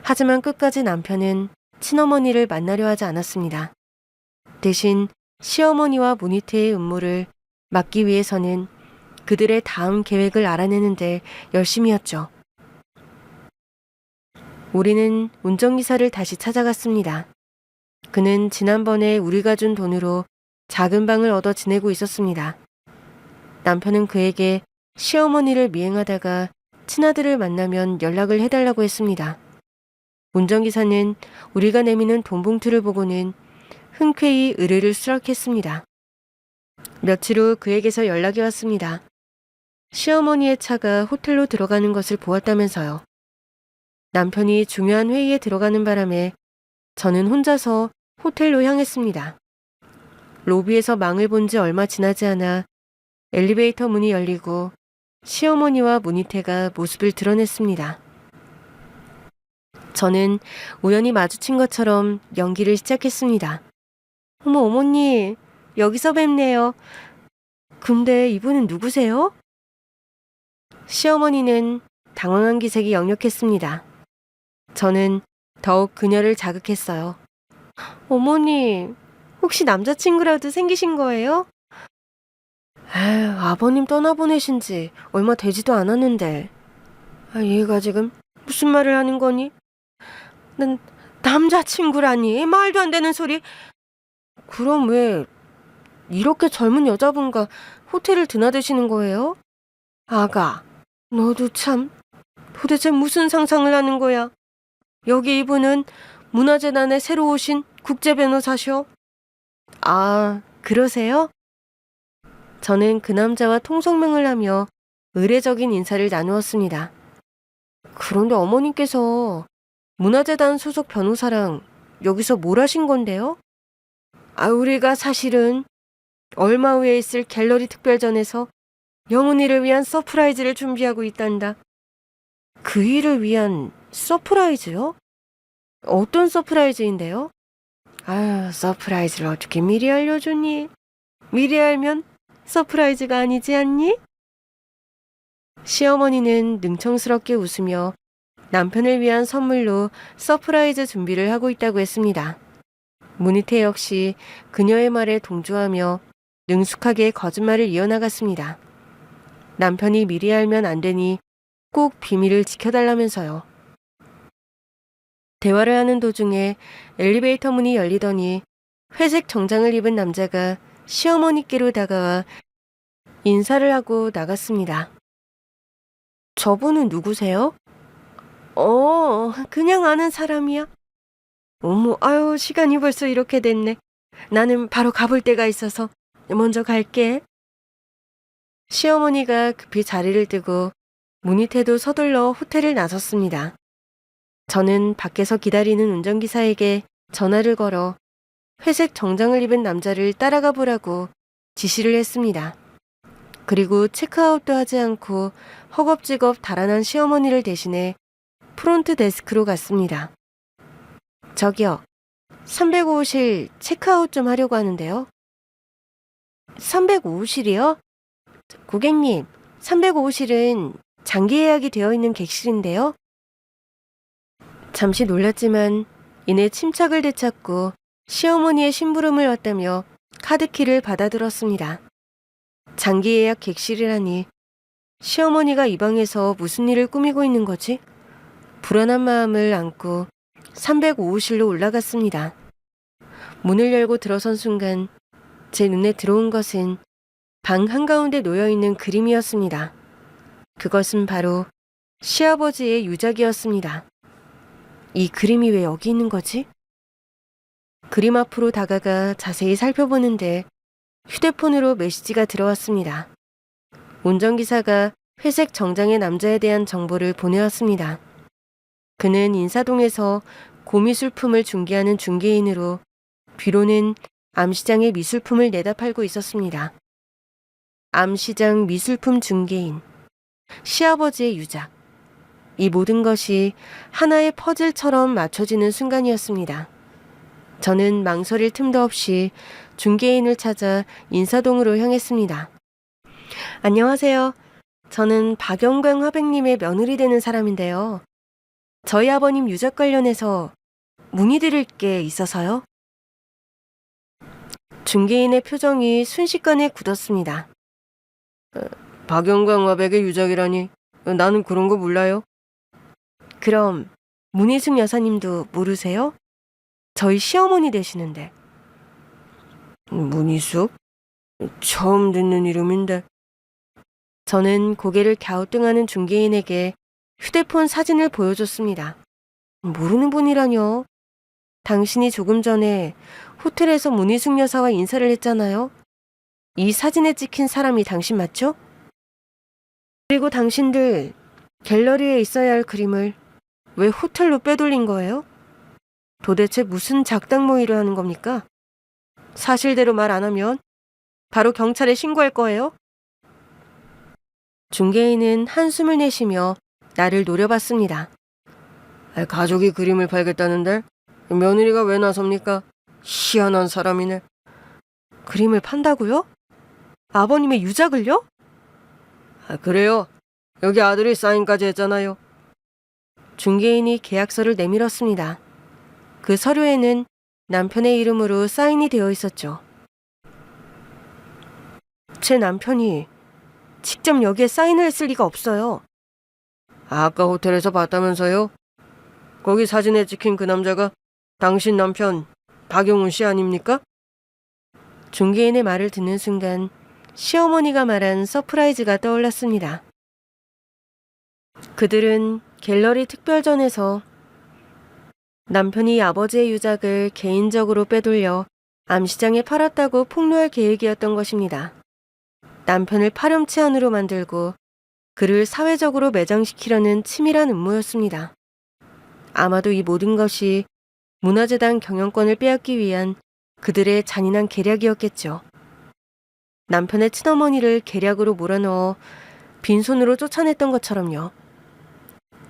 하지만 끝까지 남편은 친어머니를 만나려 하지 않았습니다. 대신 시어머니와 문희태의 음모를 막기 위해서는 그들의 다음 계획을 알아내는데 열심이었죠. 우리는 운전기사를 다시 찾아갔습니다. 그는 지난번에 우리가 준 돈으로 작은 방을 얻어 지내고 있었습니다. 남편은 그에게 시어머니를 미행하다가 친아들을 만나면 연락을 해달라고 했습니다. 운전기사는 우리가 내미는 돈 봉투를 보고는 흔쾌히 의뢰를 수락했습니다. 며칠 후 그에게서 연락이 왔습니다. 시어머니의 차가 호텔로 들어가는 것을 보았다면서요. 남편이 중요한 회의에 들어가는 바람에 저는 혼자서 호텔로 향했습니다. 로비에서 망을 본 지 얼마 지나지 않아 엘리베이터 문이 열리고 시어머니와 문희태가 모습을 드러냈습니다. 저는 우연히 마주친 것처럼 연기를 시작했습니다. 어머, 어머니, 여기서 뵙네요. 근데 이분은 누구세요? 시어머니는 당황한 기색이 역력했습니다. 저는 더욱 그녀를 자극했어요. 어머니, 혹시 남자친구라도 생기신 거예요? 에휴, 아버님 떠나보내신 지 얼마 되지도 않았는데. 얘가 지금 무슨 말을 하는 거니? 난 남자친구라니, 말도 안 되는 소리. 그럼 왜 이렇게 젊은 여자분과 호텔을 드나드시는 거예요? 아가, 너도 참 도대체 무슨 상상을 하는 거야? 여기 이분은 문화재단에 새로 오신 국제 변호사셔. 아, 그러세요? 저는 그 남자와 통성명을 하며 의례적인 인사를 나누었습니다. 그런데 어머님께서 문화재단 소속 변호사랑 여기서 뭘 하신 건데요? 우리가 사실은 얼마 후에 있을 갤러리 특별전에서 영훈이를 위한 서프라이즈를 준비하고 있단다. 그 일을 위한 서프라이즈요? 어떤 서프라이즈인데요? 서프라이즈를 어떻게 미리 알려주니? 미리 알면 서프라이즈가 아니지 않니? 시어머니는 능청스럽게 웃으며 남편을 위한 선물로 서프라이즈 준비를 하고 있다고 했습니다. 문희태 역시 그녀의 말에 동조하며 능숙하게 거짓말을 이어나갔습니다. 남편이 미리 알면 안 되니 꼭 비밀을 지켜달라면서요. 대화를 하는 도중에 엘리베이터 문이 열리더니 회색 정장을 입은 남자가 시어머니께로 다가와 인사를 하고 나갔습니다. 저분은 누구세요? 그냥 아는 사람이야. 어머, 시간이 벌써 이렇게 됐네. 나는 바로 가볼 데가 있어서 먼저 갈게. 시어머니가 급히 자리를 뜨고 문희태도 서둘러 호텔을 나섰습니다. 저는 밖에서 기다리는 운전기사에게 전화를 걸어 회색 정장을 입은 남자를 따라가 보라고 지시를 했습니다. 그리고 체크아웃도 하지 않고 허겁지겁 달아난 시어머니를 대신해 프론트 데스크로 갔습니다. 저기요, 305호실 체크아웃 좀 하려고 하는데요. 305호실이요? 고객님, 305호실은 장기 예약이 되어 있는 객실인데요. 잠시 놀랐지만 이내 침착을 되찾고 시어머니의 심부름을 왔다며 카드키를 받아들었습니다. 장기 예약 객실이라니 시어머니가 이 방에서 무슨 일을 꾸미고 있는 거지? 불안한 마음을 안고 305호실로 올라갔습니다. 문을 열고 들어선 순간 제 눈에 들어온 것은 방 한가운데 놓여있는 그림이었습니다. 그것은 바로 시아버지의 유작이었습니다. 이 그림이 왜 여기 있는 거지? 그림 앞으로 다가가 자세히 살펴보는데 휴대폰으로 메시지가 들어왔습니다. 운전기사가 회색 정장의 남자에 대한 정보를 보내왔습니다. 그는 인사동에서 고미술품을 중개하는 중개인으로 뒤로는 암시장의 미술품을 내다 팔고 있었습니다. 암시장 미술품 중개인, 시아버지의 유작. 이 모든 것이 하나의 퍼즐처럼 맞춰지는 순간이었습니다. 저는 망설일 틈도 없이 중개인을 찾아 인사동으로 향했습니다. 안녕하세요. 저는 박영광 화백님의 며느리 되는 사람인데요. 저희 아버님 유작 관련해서 문의드릴 게 있어서요. 중개인의 표정이 순식간에 굳었습니다. 박영광 화백의 유작이라니 나는 그런 거 몰라요. 그럼 문희숙 여사님도 모르세요? 저희 시어머니 되시는데. 문희숙? 처음 듣는 이름인데. 저는 고개를 갸우뚱하는 중개인에게 휴대폰 사진을 보여줬습니다. 모르는 분이라뇨. 당신이 조금 전에 호텔에서 문희숙 여사와 인사를 했잖아요. 이 사진에 찍힌 사람이 당신 맞죠? 그리고 당신들 갤러리에 있어야 할 그림을 왜 호텔로 빼돌린 거예요? 도대체 무슨 작당 모의를 하는 겁니까? 사실대로 말 안 하면 바로 경찰에 신고할 거예요. 중개인은 한숨을 내쉬며 나를 노려봤습니다. 가족이 그림을 팔겠다는데 며느리가 왜 나섭니까? 희한한 사람이네. 그림을 판다고요? 아버님의 유작을요? 그래요. 여기 아들이 사인까지 했잖아요. 중개인이 계약서를 내밀었습니다. 그 서류에는 남편의 이름으로 사인이 되어 있었죠. 제 남편이 직접 여기에 사인을 했을 리가 없어요. 아까 호텔에서 봤다면서요? 거기 사진에 찍힌 그 남자가 당신 남편 박용훈 씨 아닙니까? 중개인의 말을 듣는 순간 시어머니가 말한 서프라이즈가 떠올랐습니다. 그들은 갤러리 특별전에서 남편이 아버지의 유작을 개인적으로 빼돌려 암시장에 팔았다고 폭로할 계획이었던 것입니다. 남편을 파렴치한으로 만들고 그를 사회적으로 매장시키려는 치밀한 음모였습니다. 아마도 이 모든 것이 문화재단 경영권을 빼앗기 위한 그들의 잔인한 계략이었겠죠. 남편의 친어머니를 계략으로 몰아넣어 빈손으로 쫓아냈던 것처럼요.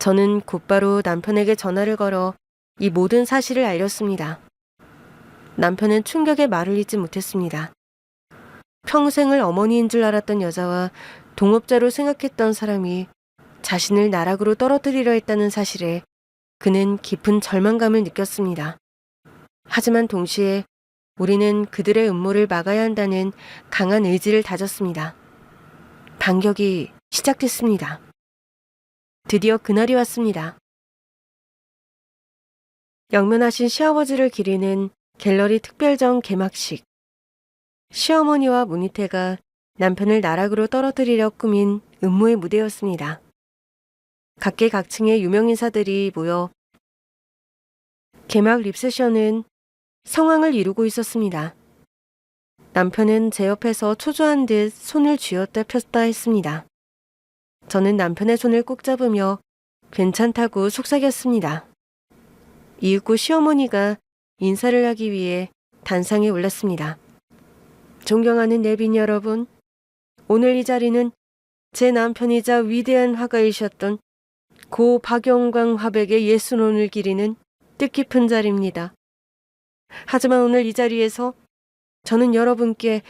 저는 곧바로 남편에게 전화를 걸어 이 모든 사실을 알렸습니다. 남편은 충격에 말을 잇지 못했습니다. 평생을 어머니인 줄 알았던 여자와 동업자로 생각했던 사람이 자신을 나락으로 떨어뜨리려 했다는 사실에 그는 깊은 절망감을 느꼈습니다. 하지만 동시에 우리는 그들의 음모를 막아야 한다는 강한 의지를 다졌습니다. 반격이 시작됐습니다. 드디어 그날이 왔습니다. 영면하신 시아버지를 기리는 갤러리 특별전 개막식. 시어머니와 문희태가 남편을 나락으로 떨어뜨리려 꾸민 음모의 무대였습니다. 각계각층의 유명인사들이 모여 개막 립세션은 성황을 이루고 있었습니다. 남편은 제 옆에서 초조한 듯 손을 쥐었다 폈다 했습니다. 저는 남편의 손을 꼭 잡으며 괜찮다고 속삭였습니다. 이윽고 시어머니가 인사를 하기 위해 단상에 올랐습니다. 존경하는 내빈 여러분, 오늘 이 자리는 제 남편이자 위대한 화가이셨던 고 박영광 화백의 예순혼을 기리는 뜻깊은 자리입니다. 하지만 오늘 이 자리에서 저는 여러분께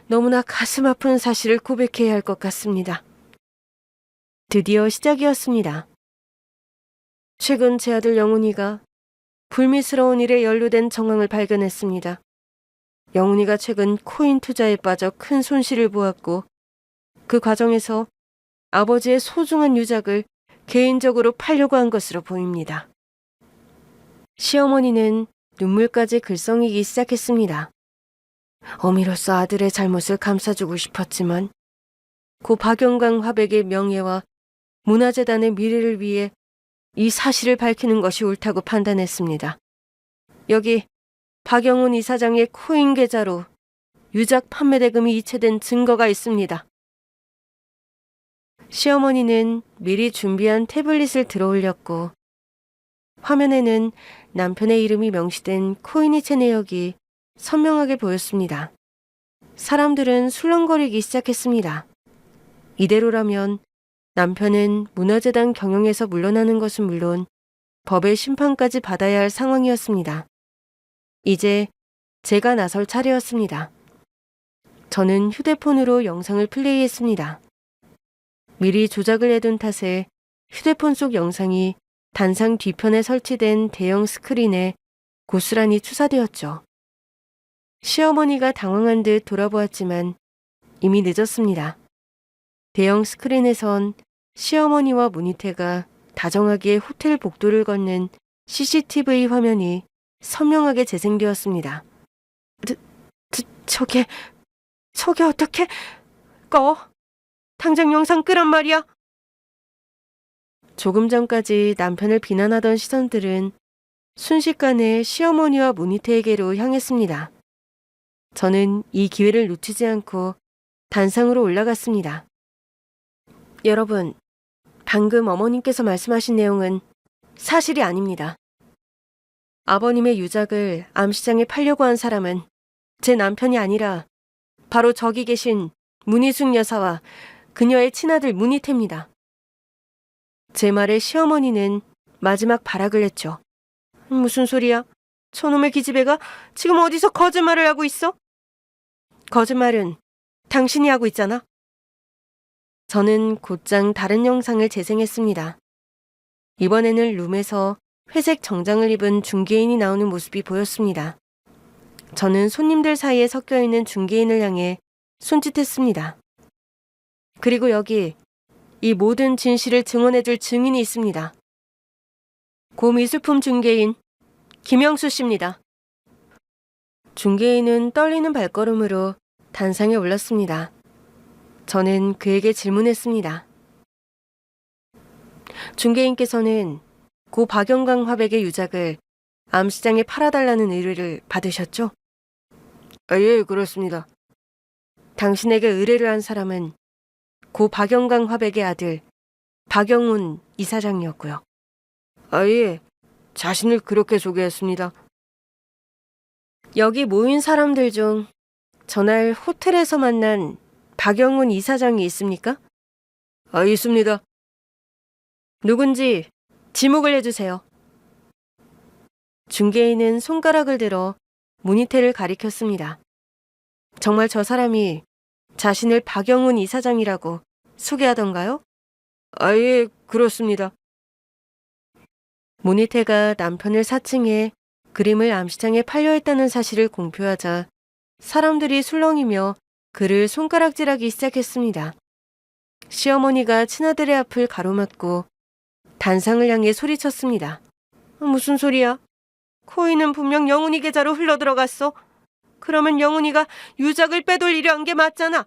너무나 가슴 아픈 사실을 고백해야 할 것 같습니다. 드디어 시작이었습니다. 최근 제 아들 영훈이가 불미스러운 일에 연루된 정황을 발견했습니다. 영훈이가 최근 코인 투자에 빠져 큰 손실을 보았고 그 과정에서 아버지의 소중한 유작을 개인적으로 팔려고 한 것으로 보입니다. 시어머니는 눈물까지 글썽이기 시작했습니다. 어미로서 아들의 잘못을 감싸주고 싶었지만 고 박영광 화백의 명예와 문화재단의 미래를 위해 이 사실을 밝히는 것이 옳다고 판단했습니다. 여기 박영훈 이사장의 코인 계좌로 유작 판매 대금이 이체된 증거가 있습니다. 시어머니는 미리 준비한 태블릿을 들어올렸고 화면에는 남편의 이름이 명시된 코인 이체 내역이 선명하게 보였습니다. 사람들은 술렁거리기 시작했습니다. 이대로라면 남편은 문화재단 경영에서 물러나는 것은 물론 법의 심판까지 받아야 할 상황이었습니다. 이제 제가 나설 차례였습니다. 저는 휴대폰으로 영상을 플레이했습니다. 미리 조작을 해둔 탓에 휴대폰 속 영상이 단상 뒤편에 설치된 대형 스크린에 고스란히 추사되었죠. 시어머니가 당황한 듯 돌아보았지만 이미 늦었습니다. 대형 스크린에선 시어머니와 문희태가 다정하게 호텔 복도를 걷는 CCTV 화면이 선명하게 재생되었습니다. 저게 어떻게 꺼? 당장 영상 끄란 말이야. 조금 전까지 남편을 비난하던 시선들은 순식간에 시어머니와 문희태에게로 향했습니다. 저는 이 기회를 놓치지 않고 단상으로 올라갔습니다. 여러분, 방금 어머님께서 말씀하신 내용은 사실이 아닙니다. 아버님의 유작을 암시장에 팔려고 한 사람은 제 남편이 아니라 바로 저기 계신 문희숙 여사와 그녀의 친아들 문희태입니다. 제 말에 시어머니는 마지막 발악을 했죠. 무슨 소리야? 저놈의 기집애가 지금 어디서 거짓말을 하고 있어? 거짓말은 당신이 하고 있잖아. 저는 곧장 다른 영상을 재생했습니다. 이번에는 룸에서 회색 정장을 입은 중개인이 나오는 모습이 보였습니다. 저는 손님들 사이에 섞여있는 중개인을 향해 손짓했습니다. 그리고 여기 이 모든 진실을 증언해줄 증인이 있습니다. 고 미술품 중개인 김영수 씨입니다. 중개인은 떨리는 발걸음으로 단상에 올랐습니다. 저는 그에게 질문했습니다. 중개인께서는 고 박영광 화백의 유작을 암시장에 팔아달라는 의뢰를 받으셨죠? 예, 그렇습니다. 당신에게 의뢰를 한 사람은 고 박영광 화백의 아들 박영훈 이사장이었고요. 예, 자신을 그렇게 소개했습니다. 여기 모인 사람들 중 전날 호텔에서 만난 박영훈 이사장이 있습니까? 있습니다. 누군지 지목을 해주세요. 중개인은 손가락을 들어 문희태를 가리켰습니다. 정말 저 사람이 자신을 박영훈 이사장이라고 소개하던가요? 예, 그렇습니다. 문희태가 남편을 사칭해 그림을 암시장에 팔려있다는 사실을 공표하자 사람들이 술렁이며 그를 손가락질하기 시작했습니다. 시어머니가 친아들의 앞을 가로막고 단상을 향해 소리쳤습니다. 무슨 소리야? 코인은 분명 영훈이 계좌로 흘러들어갔어. 그러면 영훈이가 유작을 빼돌리려 한 게 맞잖아.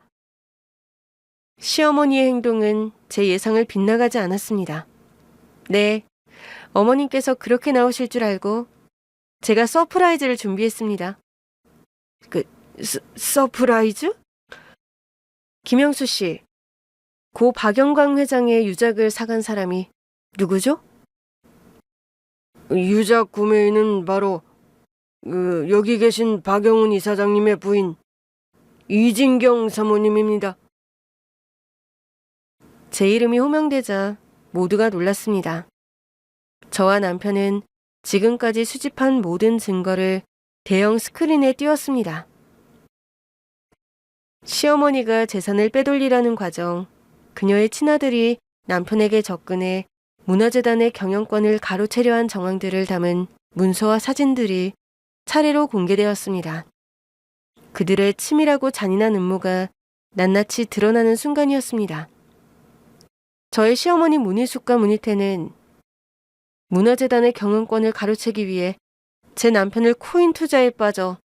시어머니의 행동은 제 예상을 빗나가지 않았습니다. 네, 어머님께서 그렇게 나오실 줄 알고 제가 서프라이즈를 준비했습니다. 서프라이즈? 김영수 씨, 고 박영광 회장의 유작을 사간 사람이 누구죠? 유작 구매인은 바로 여기 계신 박영훈 이사장님의 부인 이진경 사모님입니다. 제 이름이 호명되자 모두가 놀랐습니다. 저와 남편은 지금까지 수집한 모든 증거를 대형 스크린에 띄웠습니다. 시어머니가 재산을 빼돌리라는 과정, 그녀의 친아들이 남편에게 접근해 문화재단의 경영권을 가로채려 한 정황들을 담은 문서와 사진들이 차례로 공개되었습니다. 그들의 치밀하고 잔인한 음모가 낱낱이 드러나는 순간이었습니다. 저의 시어머니 문희숙과 문희태는 문화재단의 경영권을 가로채기 위해 제 남편을 코인 투자에 빠져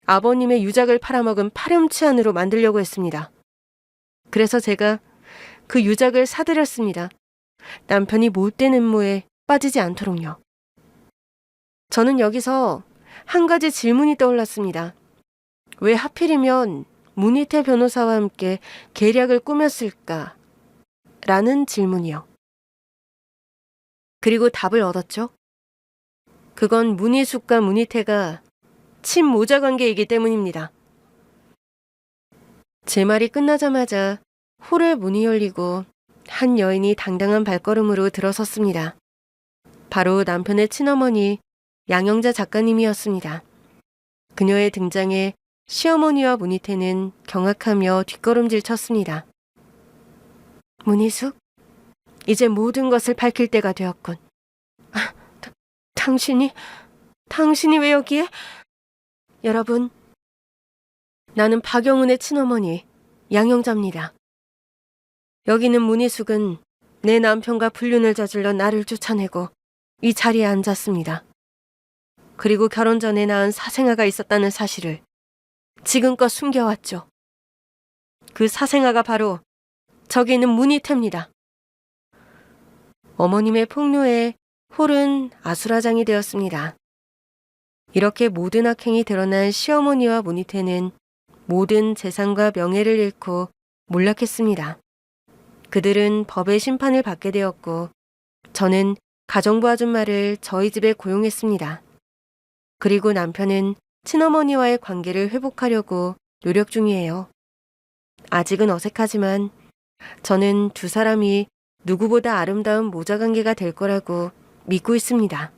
아버님의 유작을 팔아먹은 파렴치한으로 만들려고 했습니다. 그래서 제가 그 유작을 사들였습니다. 남편이 못된 음모에 빠지지 않도록요. 저는 여기서 한 가지 질문이 떠올랐습니다. 왜 하필이면 문희태 변호사와 함께 계략을 꾸몄을까? 라는 질문이요. 그리고 답을 얻었죠. 그건 문희숙과 문희태가 친모자 관계이기 때문입니다. 제 말이 끝나자마자 홀의 문이 열리고 한 여인이 당당한 발걸음으로 들어섰습니다. 바로 남편의 친어머니 양영자 작가님이었습니다. 그녀의 등장에 시어머니와 문희태는 경악하며 뒷걸음질 쳤습니다. 문희숙, 이제 모든 것을 밝힐 때가 되었군. 당신이 왜 여기에? 여러분, 나는 박영훈의 친어머니 양영자입니다. 여기는 문희숙은 내 남편과 불륜을 저질러 나를 쫓아내고 이 자리에 앉았습니다. 그리고 결혼 전에 낳은 사생아가 있었다는 사실을 지금껏 숨겨왔죠. 그 사생아가 바로 저기 있는 문희태입니다. 어머님의 폭로에 홀은 아수라장이 되었습니다. 이렇게 모든 악행이 드러난 시어머니와 문희태는 모든 재산과 명예를 잃고 몰락했습니다. 그들은 법의 심판을 받게 되었고 저는 가정부 아줌마를 저희 집에 고용했습니다. 그리고 남편은 친어머니와의 관계를 회복하려고 노력 중이에요. 아직은 어색하지만 저는 두 사람이 누구보다 아름다운 모자 관계가 될 거라고 믿고 있습니다.